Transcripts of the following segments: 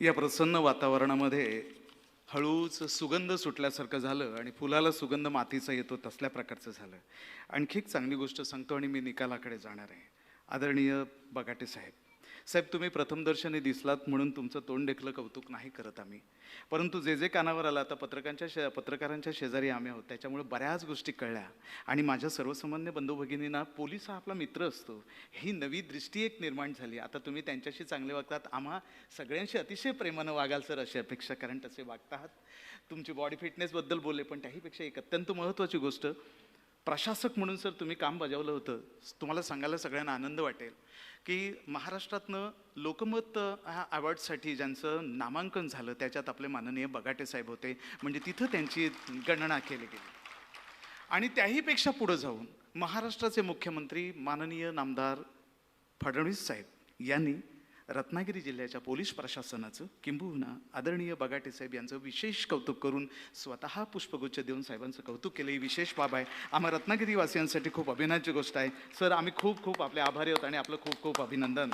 या प्रसन्न वातावरणामध्ये हळूच सुगंध सुटल्यासारखं झालं आणि फुलाला सुगंध मातीचा येतो तसल्या प्रकारचं झालं. आणखी एक चांगली गोष्ट सांगतो आणि मी निकालाकडे जाणार आहे. आदरणीय बगाटे साहेब, तुम्ही प्रथमदर्शनी दिसलात म्हणून तुमचं तोंड देखलं कौतुक नाही करत आम्ही, परंतु जे जे कानावर आलं आता पत्रकारांच्या शेजारी आम्ही आहोत त्याच्यामुळे बऱ्याच गोष्टी कळल्या. आणि माझ्या सर्वसामान्य बंधू भगिनींना पोलीस हा आपला मित्र असतो ही नवी दृष्टी एक निर्माण झाली. आता तुम्ही त्यांच्याशी चांगले वागतात, आम्हा सगळ्यांशी अतिशय प्रेमानं वागाल सर अशी अपेक्षा, कारण तसे वागतात. तुमची बॉडी फिटनेसबद्दल बोलले, पण त्याहीपेक्षा एक अत्यंत महत्त्वाची गोष्ट, प्रशासक म्हणून सर तुम्ही काम बजावलं होतं. तुम्हाला सांगायला सगळ्यांना आनंद वाटेल की महाराष्ट्रातनं लोकमत ह्या अवॉर्डसाठी ज्यांचं नामांकन झालं त्याच्यात आपले माननीय बगाटे साहेब होते, म्हणजे तिथं त्यांची गणना केली गेली. आणि त्याहीपेक्षा पुढं जाऊन महाराष्ट्राचे मुख्यमंत्री माननीय नामदार फडणवीस साहेब यांनी रत्नागिरी जिल्ह्याच्या पोलीस प्रशासनाचं किंबहुना आदरणीय बगाटे साहेब यांचं विशेष कौतुक करून स्वतः पुष्पगुच्छ देऊन साहेबांचं कौतुक केलं. ही विशेष बाब आहे, आम्हा रत्नागिरीवासियांसाठी खूप अभिमानाची गोष्ट आहे. सर आम्ही खूप खूप आपले आभारी आहोत आणि आपलं खूप खूप अभिनंदन.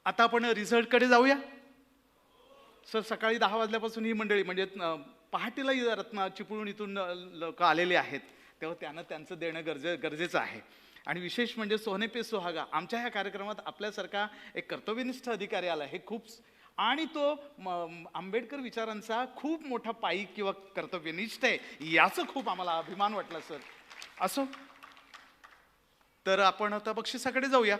आता आपण रिझल्टकडे जाऊया. सर सकाळी 10 वाजल्यापासून ही मंडळी म्हणजे पहाटेला चिपळूण इथून लोक आलेले आहेत, तेव्हा त्यांना त्यांचं देणं गरजेचं आहे. आणि विशेष म्हणजे सोने पे सुहागा, आमच्या ह्या कार्यक्रमात आपल्यासारखा एक कर्तव्यनिष्ठ अधिकारी आला हे खूप, आणि तो आंबेडकर विचारांचा खूप मोठा पाईक किंवा कर्तव्यनिष्ठ आहे याचं खूप आम्हाला अभिमान वाटला सर. असो, तर आपण आता बक्षिसाकडे जाऊया.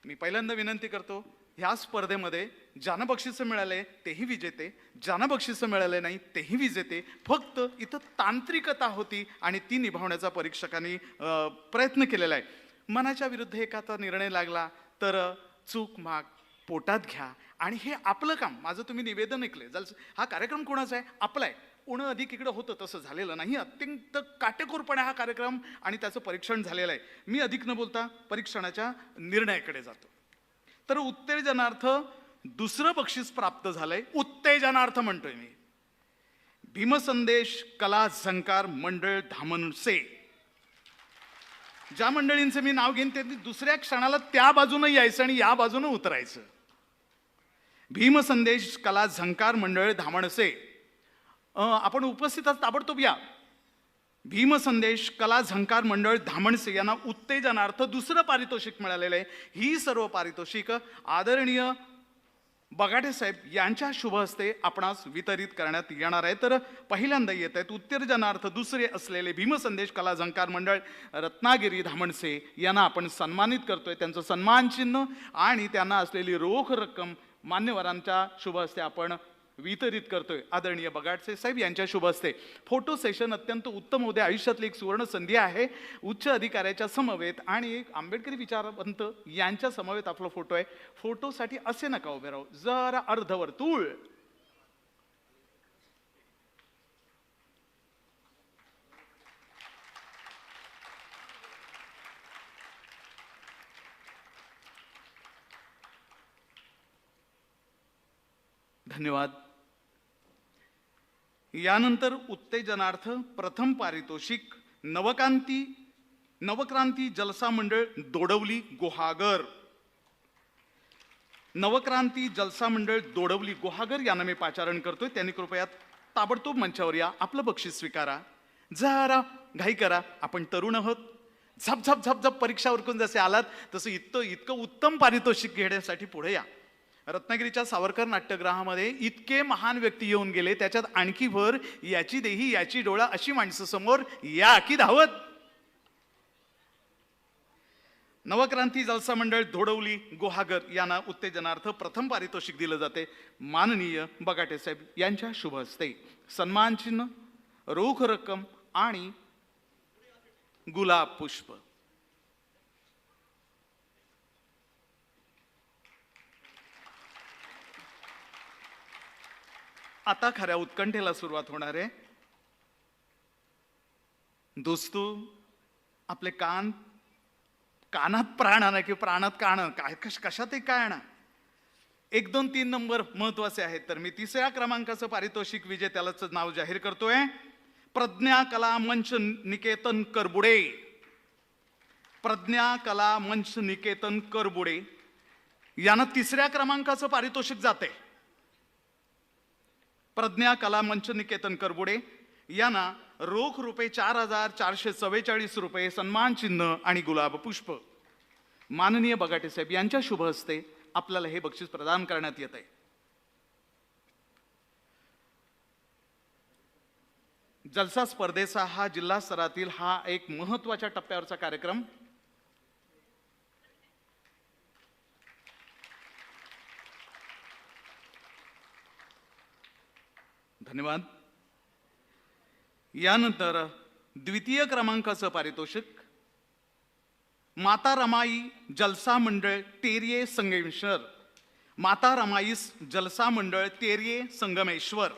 मी पहिल्यांदा विनंती करतो, ह्या स्पर्धेमध्ये ज्यांना बक्षिसं मिळाले तेही विजेते, ज्यांना बक्षिसं मिळाले नाही तेही विजेते. फक्त इथं तांत्रिकता होती आणि ती निभावण्याचा परीक्षकांनी प्रयत्न केलेला आहे. मनाच्या विरुद्ध एखादा निर्णय लागला तर चूक माग पोटात घ्या आणि हे आपलं काम. माझं तुम्ही निवेदन ऐकले, हा कार्यक्रम कोणाचा आहे? आपला आहे. उणं अधिक इकडं होतं तसं झालेलं नाही, अत्यंत काटेकोरपणे हा कार्यक्रम आणि त्याचं परीक्षण झालेलं आहे. मी अधिक न बोलता परीक्षणाच्या निर्णयाकडे जातो. तर उत्तेजनार्थ दुसरं बक्षीस प्राप्त झालंय. उत्तेजनार्थ म्हणतोय मी, भीमसंदेश कला झंकार मंडळ धामणसे. ज्या मंडळींचं मी नाव घेईन त्यांनी दुसऱ्या क्षणाला त्या बाजूनं यायचं आणि या बाजूनं उतरायचं. भीमसंदेश कला झंकार मंडळ धामणसे, आपण उपस्थित ताबडतोब या. भीमसंदेश कला झंकार मंडळ धामणसे यांना उत्तेजनार्थ दुसरं पारितोषिक मिळालेलं आहे. ही सर्व पारितोषिक आदरणीय बगाटे साहेब यांच्या शुभ हस्ते आपणास वितरित करण्यात येणार आहे. तर पहिल्यांदा येत आहेत उत्तेजनार्थ दुसरे असलेले भीमसंदेश कला झंकार मंडळ रत्नागिरी धामणसे यांना आपण सन्मानित करतोय. त्यांचं सन्मान चिन्ह आणि त्यांना असलेली रोख रक्कम मान्यवरांच्या शुभ हस्ते आपण वितरित करतोय. आदरणीय बगाटे साहेब यांच्या शुभ हस्ते फोटो सेशन अत्यंत उत्तम होते. आयुष्यातली एक सुवर्ण संधी आहे. उच्च अधिकाऱ्याच्या समवेत आणि एक आंबेडकरी विचारवंत यांच्या समवेत आपला फोटो आहे. फोटोसाठी असे नका उभे राहू, जरा अर्धवर्तुळ. धन्यवाद. यानंतर उत्तेजनार्थ प्रथम पारितोषिक नवक्रांती जलसा मंडळ दोडवली गुहागर. नवक्रांती जलसा मंडळ दोडवली गुहागर यांना मी पाचारण करतोय. त्यांनी कृपया ताबडतोब मंचावर या, आपलं बक्षीस स्वीकारा. जरा घाई करा, आपण तरुण आहोत. झप झप झप झप परीक्षा उरकून जसे आलात तसं इतकं उत्तम पारितोषिक घेण्यासाठी पुढे या. रत्नागिरीच्या सावरकर नाट्यगृहामध्ये इतके महान व्यक्ती येऊन गेले, त्याच्यात आणखी भर याची देही याची डोळा अशी माणसं समोर या की धावत. नवक्रांती जलसा मंडळ धोडवली गुहागर यांना उत्तेजनार्थ प्रथम पारितोषिक दिलं जाते. माननीय बगाटे साहेब यांच्या शुभ हस्ते सन्मान चिन्ह, रोख रक्कम आणि गुलाब पुष्प. आता खऱ्या उत्कंठेला सुरुवात होणार आहे. दोस्तो, आपले कानात प्राण आणा की प्राणात कान, काय कशात काय आणा. 1, 2, 3 नंबर महत्वाचे आहेत. तर मी 3ऱ्या क्रमांकाचं पारितोषिक विजेत्यालाच नाव जाहीर करतोय. प्रज्ञा कला मंच निकेतन करबुडे. प्रज्ञा कला मंच निकेतन करबुडे यांना 3ऱ्या क्रमांकाचं पारितोषिक जाते. प्रज्ञा कला मंच निकेतन करबुडे यांना रोख रुपये 4,444 रुपये, सन्मान चिन्ह आणि गुलाब पुष्प. माननीय बगाटे साहेब यांच्या शुभ हस्ते आपल्याला हे बक्षीस प्रदान करण्यात येत आहे. जलसा स्पर्धेचा हा जिल्हा स्तरातील हा एक महत्त्वाच्या टप्प्यावरचा कार्यक्रम. धन्यवाद. यानंतर द्वितीय क्रमांकाचं पारितोषिक माता रमाई जलसा मंडळ तेरिये संगमेश्वर. माता रमाईस जलसा मंडळ तेरिये संगमेश्वर,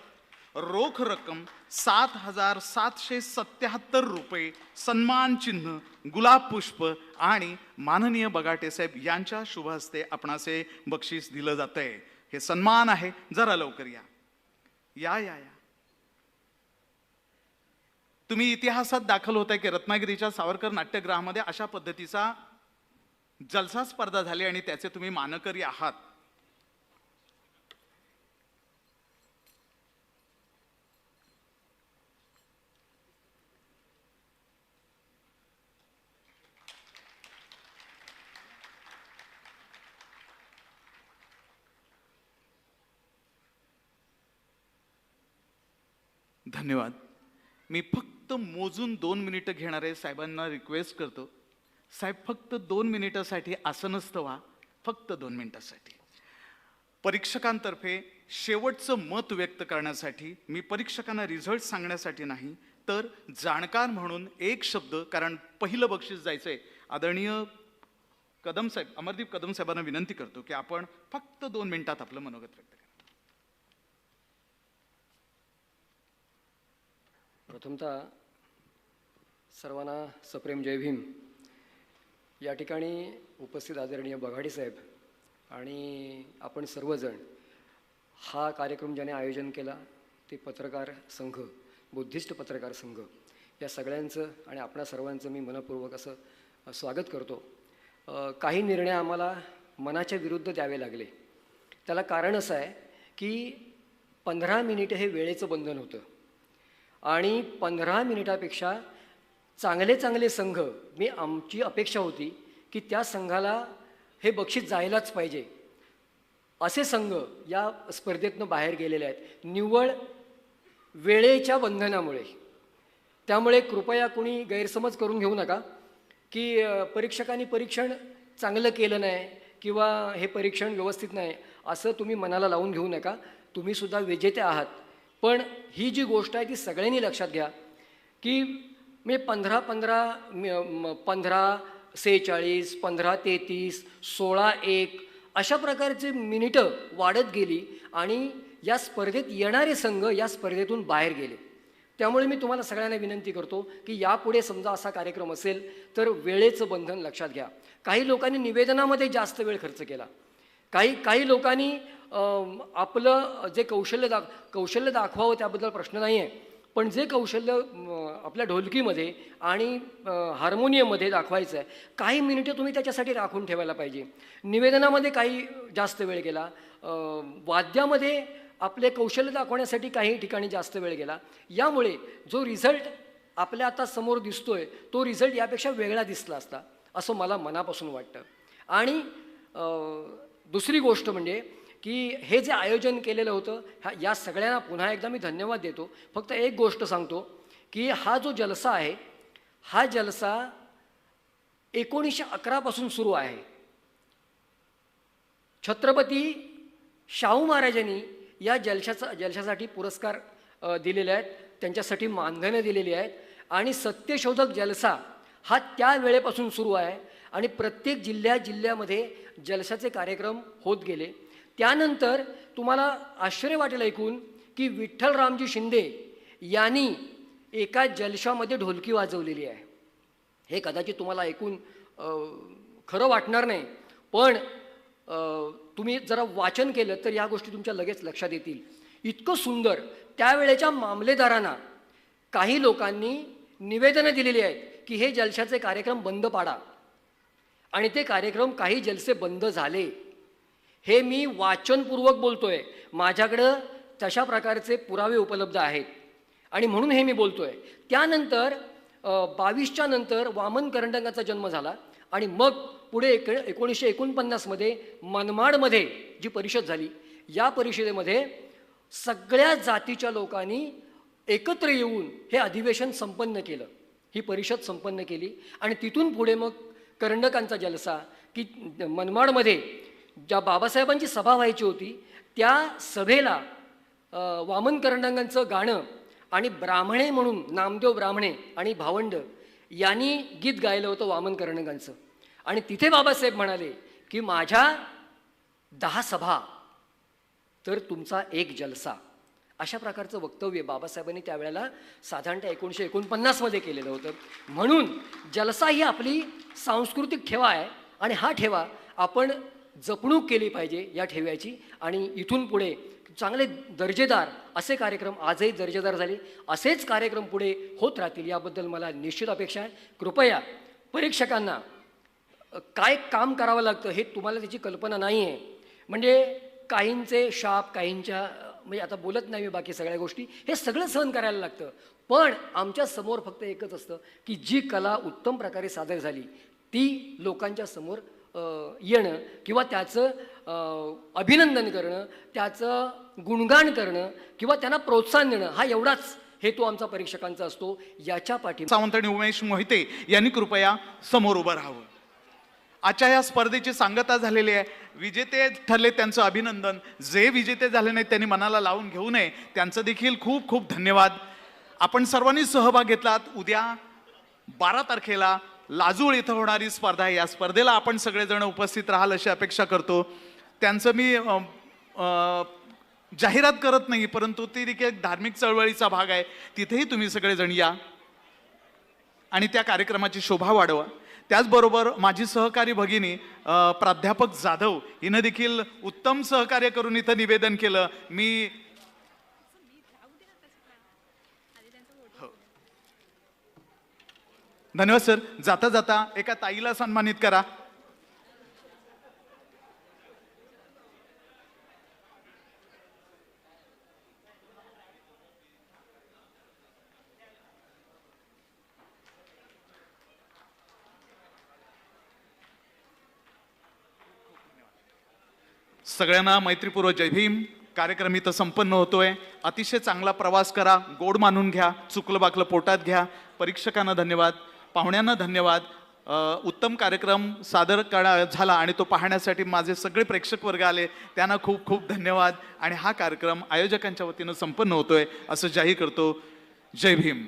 रोख रक्कम 7,777 रुपये, सन्मान चिन्ह, गुलाब पुष्प आणि माननीय बगाटे साहेब यांच्या शुभ हस्ते आपणास हे बक्षीस दिलं जात आहे. हे सन्मान आहे. जरा लवकर या या या या. तुम्ही इतिहासात दाखल होताय की रत्नागिरीच्या सावरकर नाट्यगृहामध्ये अशा पद्धतीचा जलसा स्पर्धा झाली आणि त्याचे तुम्ही मानकरी आहात. धन्यवाद. मी फक्त मोजून 2 मिनिटं घेणारे साहेबांना रिक्वेस्ट करतो. साहेब फक्त 2 मिनिटासाठी आसनस्थ व्हा, फक्त 2 मिनिटासाठी. परीक्षकांतर्फे शेवटचं मत व्यक्त करण्यासाठी, मी परीक्षकांना रिझल्ट सांगण्यासाठी नाही तर जाणकार म्हणून एक शब्द, कारण पहिलं बक्षीस जायचंय. आदरणीय कदम साहेब, अमरदीप कदम साहेबांना विनंती करतो की आपण फक्त 2 मिनिटात आपलं मनोगत व्यक्त करा. प्रथमतः सर्वांना सप्रेम जय भीम. या ठिकाणी उपस्थित आदरणीय बगाटे साहेब आणि आपण सर्वजण, हा कार्यक्रम ज्याने आयोजन केला ते पत्रकार संघ, बुद्धिस्ट पत्रकार संघ, या सगळ्यांचं आणि आपणा सर्वांचं मी मनपूर्वक असं स्वागत करतो. काही निर्णय आम्हाला मनाच्या विरुद्ध द्यावे लागले. त्याला कारण असं आहे की 15 मिनिटं हे वेळेचं बंधन होतं आणि 15 मिनिटापेक्षा चांगले चांगले संघ, आमची अपेक्षा होती की त्या संघाला हे बक्षीस जायलाच पाहिजे, असे संघ या स्पर्धेतनं बाहेर गेलेले आहेत निव्वळ वेळेच्या बंधनामुळे. त्यामुळे कृपया कोणी गैरसमज करून घेऊ नका की परीक्षकांनी परीक्षण चांगलं केलं नाही किंवा हे परीक्षण व्यवस्थित नाही, असं तुम्ही मनाला लावून घेऊ नका. तुम्हीसुद्धा विजेते आहात. पण ही जी गोष्ट आहे ती सगळ्यांनी लक्षात घ्या की मी 15:46, 15:33, 16:01 अशा प्रकारचे मिनिटं वाढत गेली आणि या स्पर्धेत येणारे संघ या स्पर्धेतून बाहेर गेले. त्यामुळे मी तुम्हाला सगळ्यांना विनंती करतो की यापुढे समजा असा कार्यक्रम असेल तर वेळेचं बंधन लक्षात घ्या. काही लोकांनी निवेदनामध्ये जास्त वेळ खर्च केला. काही लोकांनी आपलं जे कौशल्य दाखवावं त्याबद्दल प्रश्न नाही आहे, पण जे कौशल्य आपल्या ढोलकीमध्ये आणि हार्मोनियममध्ये दाखवायचं आहे, काही मिनिटं तुम्ही त्याच्यासाठी राखून ठेवायला पाहिजे. निवेदनामध्ये काही जास्त वेळ गेला, वाद्यामध्ये आपले कौशल्य दाखवण्यासाठी काही ठिकाणी जास्त वेळ गेला. यामुळे जो रिझल्ट आपल्या आता समोर दिसतोय तो रिझल्ट यापेक्षा वेगळा दिसला असता असं मला मनापासून वाटतं. आणि दुसरी गोष्ट म्हणजे की हे जे आयोजन केलेलं होतं या सगळ्यांना पुन्हा एकदा मी धन्यवाद देतो. फक्त एक गोष्ट सांगतो की हा जो जलसा आहे हा जलसा 1911 पासून सुरू आहे. छत्रपती शाहू महाराजांनी या जलशासाठी पुरस्कार दिलेले आहेत, त्यांच्यासाठी मानधनं दिलेली आहेत आणि सत्यशोधक जलसा हा त्या वेळेपासून सुरू आहे आणि प्रत्येक जिल्ह्यामध्ये जलसाचे कार्यक्रम होत गेले. त्यानंतर तुम्हाला आश्चर्य वाटेल ऐकून की विठ्ठलरामजी शिंदे यांनी एका जलशामध्ये ढोलकी वाजवलेली आहे. हे कदाचित तुम्हाला ऐकून खरं वाटणार नाही, पण तुम्ही जरा वाचन केलं तर या गोष्टी तुमच्या लगेच लक्षात येतील. इतकं सुंदर. त्यावेळेच्या मामलेदारांना काही लोकांनी निवेदनं दिलेली आहेत की हे जलशाचे कार्यक्रम बंद पाडा आणि ते कार्यक्रम काही जलसे बंद झाले. हे मी वाचनपूर्वक बोलतोय. माझ्याकडं तशा प्रकारचे पुरावे उपलब्ध आहेत आणि म्हणून हे मी बोलतोय. त्यानंतर 22च्या नंतर वामन करंडकांचा जन्म झाला आणि मग पुढे 1949मध्ये मनमाडमध्ये जी परिषद झाली, या परिषदेमध्ये सगळ्या जातीच्या लोकांनी एकत्र येऊन हे अधिवेशन संपन्न केलं, ही परिषद संपन्न केली. आणि तिथून पुढे मग करंडकांचा जलसा, की मनमाडमध्ये ज्या बाबासाहेबांची सभा व्हायची होती त्या सभेला वामन करंडकांचं गाणं आणि ब्राह्मणे म्हणून नामदेव ब्राह्मणे आणि भावंड यांनी गीत गायलं होतं वामन करंडकांचं. आणि तिथे बाबासाहेब म्हणाले की माझ्या 10 सभा तर तुमचा एक जलसा. अशा प्रकारचं वक्तव्य बाबासाहेबांनी त्यावेळेला साधारणतः 1949मध्ये केलेलं होतं. म्हणून जलसा ही आपली सांस्कृतिक ठेवा आहे आणि हा ठेवा आपण जपणूक केली पाहिजे या ठेव्याची. आणि इथून पुढे चांगले दर्जेदार असे कार्यक्रम आजही दर्जेदार झाले, असेच कार्यक्रम पुढे होत राहतील याबद्दल मला निश्चित अपेक्षा आहे. कृपया परीक्षकांना काय काम करावं लागतं हे तुम्हाला त्याची कल्पना नाही आहे. म्हणजे काहींचे शाप, काहींच्या म्हणजे आता बोलत नाही मी बाकी सगळ्या गोष्टी, हे सगळं सहन करायला लागतं. पण आमच्या समोर फक्त एकच असतं की जी कला उत्तम प्रकारे सादर झाली ती लोकांच्या समोर येणं किंवा त्याचं अभिनंदन करणं, त्याचं गुणगान करणं किंवा त्यांना प्रोत्साहन देणं, हा एवढाच हेतू आमचा परीक्षकांचा असतो. याच्या पाठी सावंत आणि उमेश मोहिते यांनी कृपया समोर उभं राहावं. आजच्या या स्पर्धेची सांगता झालेली आहे. विजेते ठरले त्यांचं अभिनंदन, जे विजेते झाले नाहीत त्यांनी मनाला लावून घेऊ नये, त्यांचं देखील खूप खूप धन्यवाद. आपण सर्वांनी सहभाग घेतलात. उद्या 12 तारखेला लाजूळ इथं होणारी स्पर्धा आहे, या स्पर्धेला आपण सगळेजण उपस्थित राहाल अशी अपेक्षा करतो. त्यांचं मी जाहिरात करत नाही, परंतु ती देखील एक धार्मिक चळवळीचा भाग आहे, तिथेही तुम्ही सगळेजण या आणि त्या कार्यक्रमाची शोभा वाढवा. त्याचबरोबर माझी सहकारी भगिनी प्राध्यापक जाधव हिनं देखील उत्तम सहकार्य करून इथं निवेदन केलं. मी धन्यवाद सर. जाता जाता एका ताईला सन्मानित करा. सगळ्यांना मैत्रीपूर्व जय भीम. कार्यक्रम इथं संपन्न होतोय. अतिशय चांगला प्रवास करा, गोड मानून घ्या, चुकलं बाकलं पोटात घ्या. परीक्षकांना धन्यवाद, पाहुण्यांना धन्यवाद. उत्तम कार्यक्रम सादर झाला आणि तो पाहण्यासाठी माझे सगळे प्रेक्षक वर्ग आले, त्यांना खूप खूप धन्यवाद. आणि हा कार्यक्रम आयोजकांच्या वतीनं संपन्न होतोय असं जाहीर करतो. जय भीम.